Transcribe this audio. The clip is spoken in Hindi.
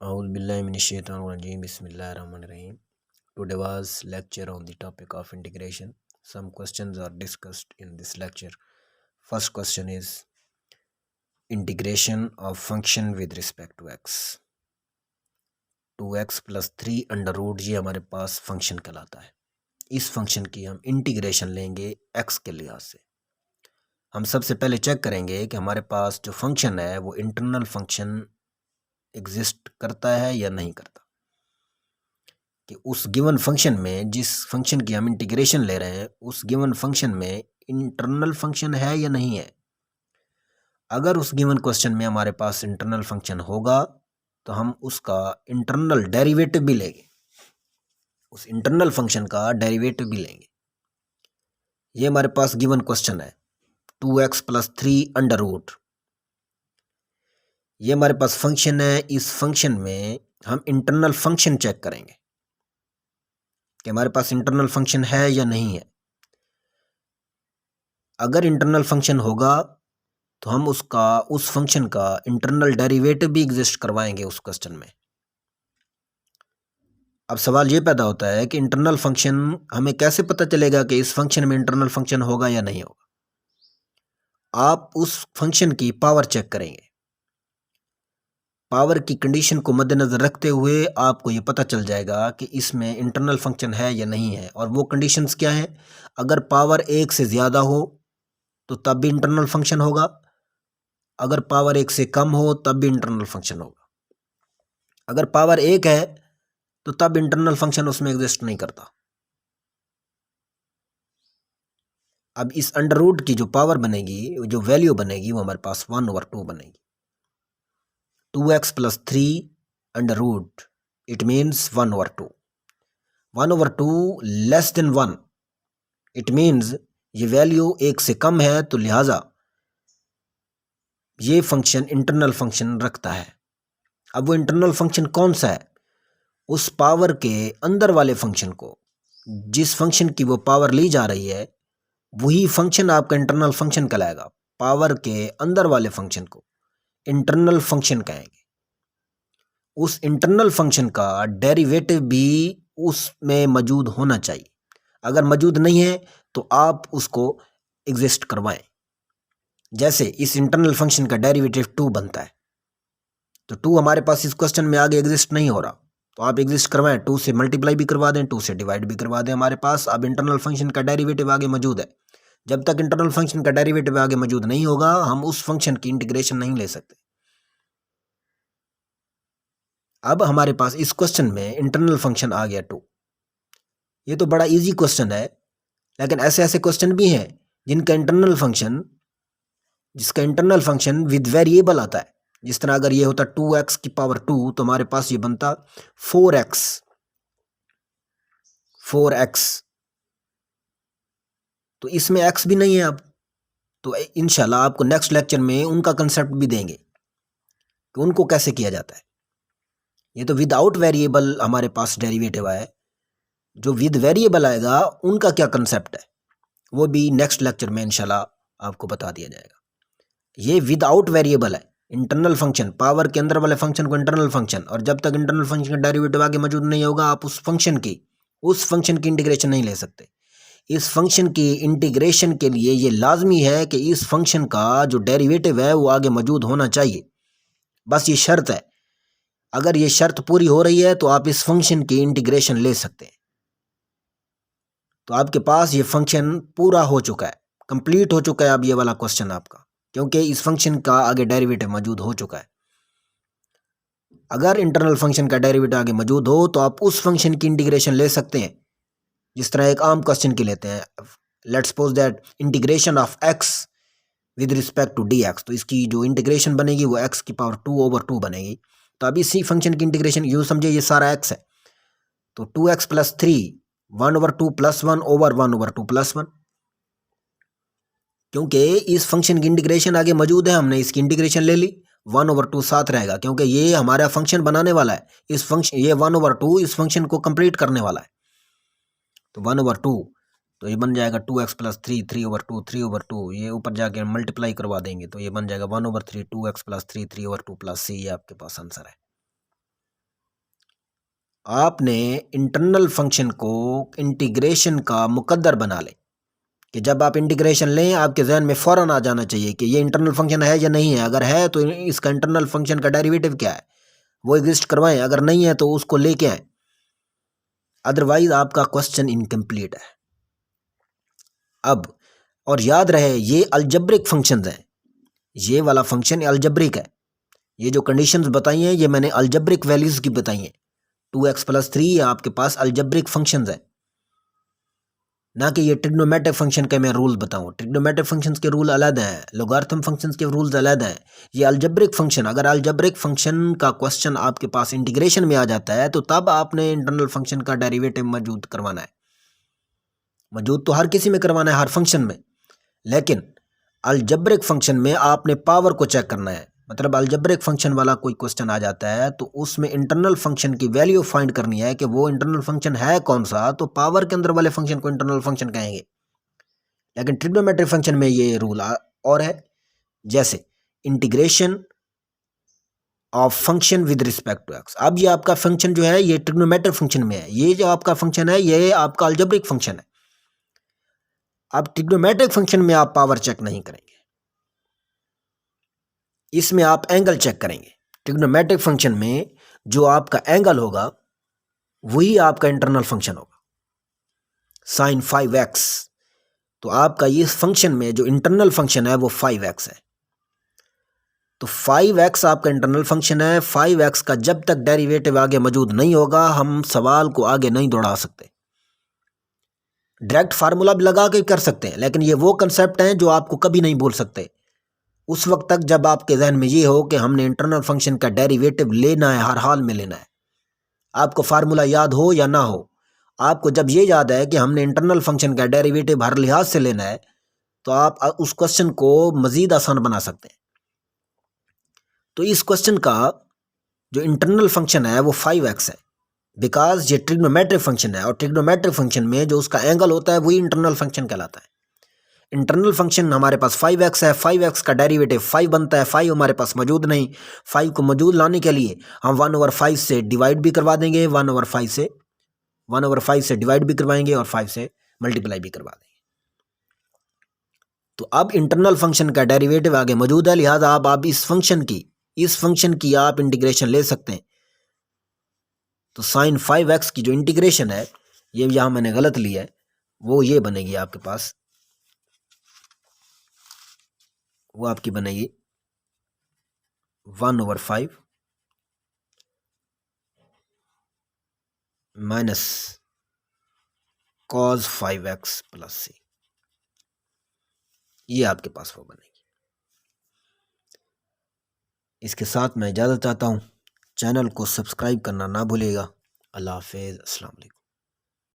Auzubillahiminash-shaytanir-rajim. Bismillahir-rahmanir-rahim. Today was lecture on the topic of integration. Some questions are discussed in this lecture. First question is integration of function with respect to x. 2x plus 3 under root ये हमारे पास फंक्शन कहलाता है। इस फंक्शन की हम इंटीग्रेशन लेंगे x के लिहाज से। हम सबसे पहले चेक करेंगे कि हमारे पास जो फंक्शन है वो इंटरनल फंक्शन एग्जिस्ट करता है या नहीं करता, कि उस गिवन फंक्शन में जिस फंक्शन की हम इंटीग्रेशन ले रहे हैं उस गिवन फंक्शन में इंटरनल फंक्शन है या नहीं है। अगर उस गिवन क्वेश्चन में हमारे पास इंटरनल फंक्शन होगा तो हम उसका इंटरनल डेरिवेटिव भी लेंगे, उस इंटरनल फंक्शन का डेरिवेटिव भी लेंगे। ये हमारे पास गिवन क्वेश्चन है 2x प्लस 3 अंडर रूट। ये हमारे पास फंक्शन है। इस फंक्शन में हम इंटरनल फंक्शन चेक करेंगे कि हमारे पास इंटरनल फंक्शन है या नहीं है। अगर इंटरनल फंक्शन होगा तो हम उस फंक्शन का इंटरनल डेरिवेटिव भी एग्जिस्ट करवाएंगे उस क्वेश्चन में। अब सवाल ये पैदा होता है कि इंटरनल फंक्शन हमें कैसे पता चलेगा कि इस फंक्शन में इंटरनल फंक्शन होगा या नहीं होगा। आप उस फंक्शन की पावर चेक करेंगे। पावर की कंडीशन को मद्देनज़र रखते हुए आपको ये पता चल जाएगा कि इसमें इंटरनल फंक्शन है या नहीं है। और वो कंडीशंस क्या हैं? अगर पावर 1 से ज़्यादा हो तो तब भी इंटरनल फंक्शन होगा, अगर पावर 1 से कम हो तब भी इंटरनल फंक्शन होगा। अगर पावर 1 है तो तब इंटरनल फंक्शन उसमें एग्जिस्ट नहीं करता। अब इस अंडर रूट की जो पावर बनेगी, जो वैल्यू बनेगी, वो हमारे पास 1/2 बनेगी। 2x plus 3 under root, it means 1/2। 1/2 less than 1, it means ये वैल्यू 1 से कम है, तो लिहाजा ये फंक्शन इंटरनल फंक्शन रखता है। अब वो इंटरनल फंक्शन कौन सा है? उस पावर के अंदर वाले फंक्शन को, जिस फंक्शन की वो पावर ली जा रही है वही फंक्शन आपका इंटरनल फंक्शन कहलाएगा। पावर के अंदर वाले फंक्शन को इंटरनल फंक्शन कहेंगे। उस इंटरनल फंक्शन का डेरिवेटिव भी उसमें मौजूद होना चाहिए। अगर मौजूद नहीं है तो आप उसको एग्जिस्ट करवाएं। जैसे इस इंटरनल फंक्शन का डेरिवेटिव 2 बनता है, तो 2 हमारे पास इस क्वेश्चन में आगे एग्जिस्ट नहीं हो रहा, तो आप एग्जिस्ट करवाएं। 2 से मल्टीप्लाई भी करवा दें, 2 से डिवाइड भी करवा दें। हमारे पास अब इंटरनल फंक्शन का डेरिवेटिव आगे मौजूद है। जब तक इंटरनल फंक्शन का डेरिवेटिव आगे मौजूद नहीं होगा हम उस फंक्शन की इंटीग्रेशन नहीं ले सकते। अब हमारे पास इस क्वेश्चन में इंटरनल फंक्शन आ गया 2। ये तो बड़ा इजी क्वेश्चन है, लेकिन ऐसे ऐसे क्वेश्चन भी हैं जिसका इंटरनल फंक्शन विद वेरिएबल आता है। जिस तरह अगर ये होता 2x की पावर 2 तो हमारे पास ये बनता 4x। तो इसमें x भी नहीं है। अब तो इंशाल्लाह आपको नेक्स्ट लेक्चर में उनका कंसेप्ट भी देंगे कि उनको कैसे किया जाता है। ये तो विदाउट वेरिएबल हमारे पास डेरिवेटिव है, जो विद वेरिएबल आएगा उनका क्या कंसेप्ट है वो भी नेक्स्ट लेक्चर में इंशाल्लाह आपको बता दिया जाएगा। ये विदाउट वेरिएबल है, इंटरनल फंक्शन, पावर के अंदर वाले फंक्शन को इंटरनल फंक्शन। और जब तक इंटरनल फंक्शन का डेरिवेटिव आगे मौजूद नहीं होगा आप उस फंक्शन की इंटीग्रेशन नहीं ले सकते। इस फंक्शन की इंटीग्रेशन के लिए ये लाजमी है कि इस फंक्शन का जो डेरिवेटिव है वो आगे मौजूद होना चाहिए। बस ये शर्त है। अगर ये शर्त पूरी हो रही है तो आप इस फंक्शन की इंटीग्रेशन ले सकते हैं। तो आपके पास ये फंक्शन पूरा हो चुका है, कंप्लीट हो चुका है अब ये वाला क्वेश्चन आपका, क्योंकि इस फंक्शन का आगे डेरिवेटिव मौजूद हो चुका है। अगर इंटरनल फंक्शन का डेरिवेटिव आगे मौजूद हो तो आप उस फंक्शन की इंटीग्रेशन ले सकते हैं। जिस तरह एक आम क्वेश्चन की लेते हैं, let's suppose that integration of x with respect to dx, तो इसकी जो इंटीग्रेशन बनेगी वो x की पावर 2/2 बनेगी। तो अब इसी फंक्शन की इंटीग्रेशन यूँ समझिए ये सारा x है, तो 2x प्लस 3 1/2 प्लस 1/1/2 प्लस 1। क्योंकि इस फंक्शन की इंटीग्रेशन आगे मौजूद है, हमने इसकी इंटीग्रेशन ले ली, 1/2 साथ रहेगा क्योंकि ये हमारा फंक्शन बनाने वाला है। इस फंक्शन ये 1/2 इस फंक्शन को कंप्लीट करने वाला है, तो 1/2 तो ये बन जाएगा 2x प्लस 3 3/2 ये ऊपर जाके मल्टीप्लाई करवा देंगे तो ये बन जाएगा 1/3 2x प्लस 3 3/2 प्लस c। ये आपके पास आंसर है। आपने इंटरनल फंक्शन को इंटीग्रेशन का मुकद्दर बना लें कि जब आप इंटीग्रेशन लें आपके जहन में फ़ौरन आ जाना चाहिए कि ये इंटरनल फंक्शन है या नहीं है। अगर है तो इसका इंटरनल फंक्शन का डेरिवेटिव क्या है वो एग्जिस्ट करवाएं, अगर नहीं है तो उसको लेके आए, अदरवाइज आपका क्वेश्चन इनकम्प्लीट है। अब और याद रहे ये अलजब्रिक फंक्शंस हैं, ये वाला फंक्शन अलजब्रिक है। ये जो कंडीशंस बताई हैं ये मैंने अलजब्रिक वैल्यूज़ की बताई हैं। 2x+3 आपके पास अलजब्रिक फंक्शंस है, ना कि ये ट्रिग्नोमेट्रिक फंक्शन के मैं रूल बताऊं। ट्रिग्नोमेट्रिक फंक्शंस के रूल अलग हैं, लोगारिथम फंक्शंस के रूल्स अलग हैं। ये अलजब्रिक फंक्शन, अगर अलजब्रिक फंक्शन का क्वेश्चन आपके पास इंटीग्रेशन में आ जाता है तो तब आपने इंटरनल फंक्शन का डेरिवेटिव मौजूद करवाना है। मौजूद तो हर किसी में करवाना है, हर फंक्शन में, लेकिन अलजब्रिक फंक्शन में आपने पावर को चेक करना है। मतलब अलजब्रिक फंक्शन वाला कोई क्वेश्चन आ जाता है तो उसमें इंटरनल फंक्शन की वैल्यू फाइंड करनी है कि वो इंटरनल फंक्शन है कौन सा, तो पावर के अंदर वाले फंक्शन को इंटरनल फंक्शन कहेंगे। लेकिन ट्रिग्नोमेट्रिक फंक्शन में ये रूल और है, जैसे integration of function with respect to x. अब ये आपका फंक्शन जो है ये ट्रिग्नोमेट्रिक फंक्शन में है, ये जो आपका फंक्शन है ये आपका अलजेब्रिक फंक्शन है। अब ट्रिग्नोमेट्रिक फंक्शन में आप पावर चेक नहीं करेंगे, इसमें आप एंगल चेक करेंगे। ट्रिग्नोमेट्रिक फंक्शन में जो आपका एंगल होगा वही आपका इंटरनल फंक्शन होगा, साइन 5x। तो आपका इस फंक्शन में जो इंटरनल फंक्शन है वो 5x है। तो 5x आपका इंटरनल फंक्शन है। 5x का जब तक डेरिवेटिव आगे मौजूद नहीं होगा हम सवाल को आगे नहीं दौड़ा सकते। डायरेक्ट फार्मूला भी लगा के कर सकते हैं, लेकिन ये वो कंसेप्ट हैं जो आपको कभी नहीं भूल सकते उस वक्त तक जब आपके जहन में ये हो कि हमने इंटरनल फंक्शन का डेरिवेटिव लेना है, हर हाल में लेना है। आपको फार्मूला याद हो या ना हो, आपको जब ये याद है कि हमने इंटरनल फंक्शन का डेरिवेटिव हर लिहाज से लेना है तो आप उस क्वेश्चन को मज़ीद आसान बना सकते हैं। तो इस क्वेश्चन का जो इंटरनल फंक्शन है वो 5x है, बिकॉज ये ट्रिग्नोमेट्रिक फंक्शन है और ट्रिग्नोमेट्रिक फंक्शन में जो उसका एंगल होता है वही इंटरनल फंक्शन कहलाता है। इंटरनल फंक्शन हमारे पास 5x है, 5x का डेरिवेटिव 5 बनता है। 5 हमारे पास मौजूद नहीं, 5 को मौजूद लाने के लिए हम 1/5 से डिवाइड भी करवा देंगे, 1/5 से डिवाइड भी करवाएंगे और 5 से मल्टीप्लाई भी करवा देंगे। तो अब इंटरनल फंक्शन का डेरिवेटिव आगे मौजूद है, लिहाजा आप इस फंक्शन की आप इंटीग्रेशन ले सकते हैं। तो साइन 5x की जो इंटीग्रेशन है ये यहाँ मैंने गलत लिया है, वो ये बनेगी आपके पास, वो आपकी बनेगी 1/5 minus cos 5x plus c, ये आपके पास वो बनेगी। इसके साथ मैं इजाज़त चाहता हूँ, चैनल को सब्सक्राइब करना ना भूलिएगा। अल्लाह हाफिज़, अस्सलाम वालेकुम।